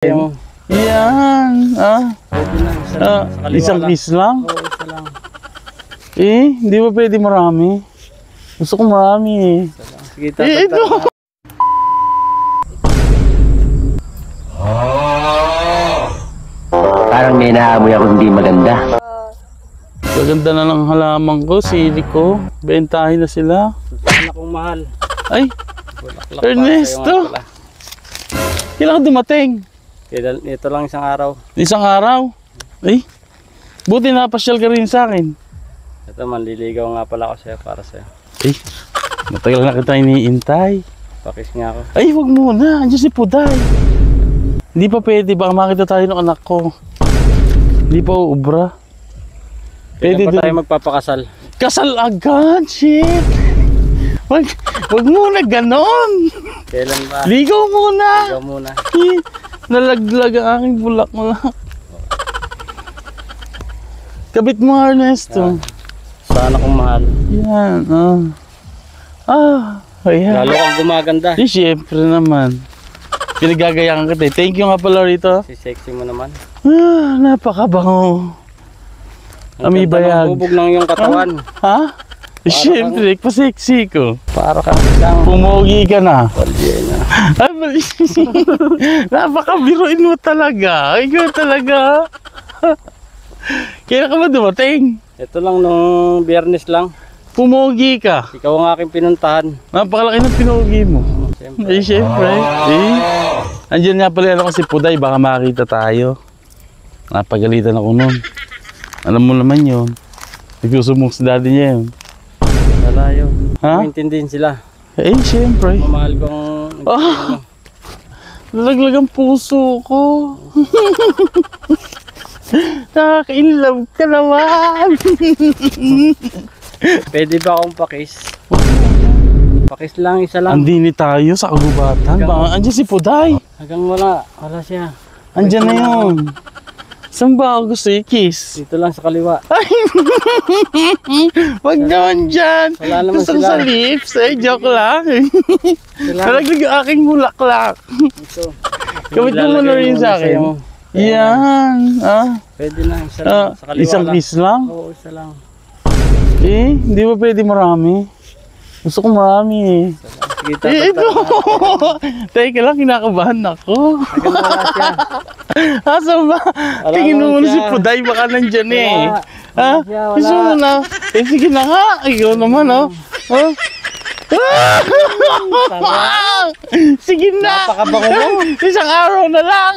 Yung yan, isang piece lang? Oo, isa lang. Hindi ba pwede marami? Gusto ko marami eh. Sige, tatagtag na. Parang may naamoy ako hindi maganda. Maganda na lang halaman ko, sili ko. Bentahin na sila. Sana kong mahal. Ay, Bulaklak Ernesto! Kailangan dumating. Ito lang isang araw. Isang araw? Ay, buti napasyal ka rin sa akin. Ito, manliligaw nga pala ako sa'yo para sa'yo. Ay, matagal na kita iniintay. Pakis nga ako. Ay, wag muna. Andiyan si Puday. Hindi pa pwede. Baka makita tayo ng anak ko. Hindi pa uubra. Pwede pa tayo magpapakasal. Kasal agad, shit. Wag muna ganon. Kailan ba? Ligaw muna. Ligaw muna. Nalaglag ang aking bulaklak. Kabit mo, Ernesto. Sana kong mahal. Yan, ayan. Lalo kang gumaganda. Siyempre naman. Pinagagayakan kita eh. Thank you nga pala rito. Si sexy mo naman. Napakabango. Ang ganda Amibayag. ng bubog ng iyong katawan. Ha? Siyempre, pa-sexy ko. Para kang isang Pumogi ka na. palye na. Ay, mali. Napakabiruin mo talaga. Ikaw talaga. Kailan ka ba dumating? Ito lang nung biyernes lang. Pumogi ka. Ikaw ang aking pinuntahan. Napakalaki ng pinugi mo. Siyempre. Ay, siyempre. Andiyan nga pala ano kasi Puday, baka makita tayo. Napagalitan ako nun. Alam mo naman yun. Nagsusumok si daddy niya yun. Malayo. Ha? Maintindihin sila. Siyempre. Mamahal kong Nalaglag ang puso ko. Nakaka-inlove ka naman. Pwede ba akong pakis? Pakis lang, isa lang. Andini tayo sa kagubatan. Andiyan si Puday. Hanggang wala siya. Andiyan na yun. Saan ba ako gusto i-kiss? Dito lang sa kaliwa. Wag naman dyan. Wala naman Gusto sila. sa lips. Joke lang. Sila. Nalaglag yung aking bulaklak. Ito. Kamit mo muna rin sa akin. Yan. Pwede na, isa lang. Sa kaliwa Isang lang. piece lang? Oo, isa lang. Hindi ba pwede marami? Gusto ko marami eh. Sige, Ito! Teka lang, kinakabahan ako. Hanggang wala siya. Asan ba? Wala Tingin mo naman muna si siya. Puday, baka nandyan eh. Wala siya, wala. Gusto mo na? Sige na nga. Ikaw naman oh. Sige na. Napakabango mo. Isang araw na lang.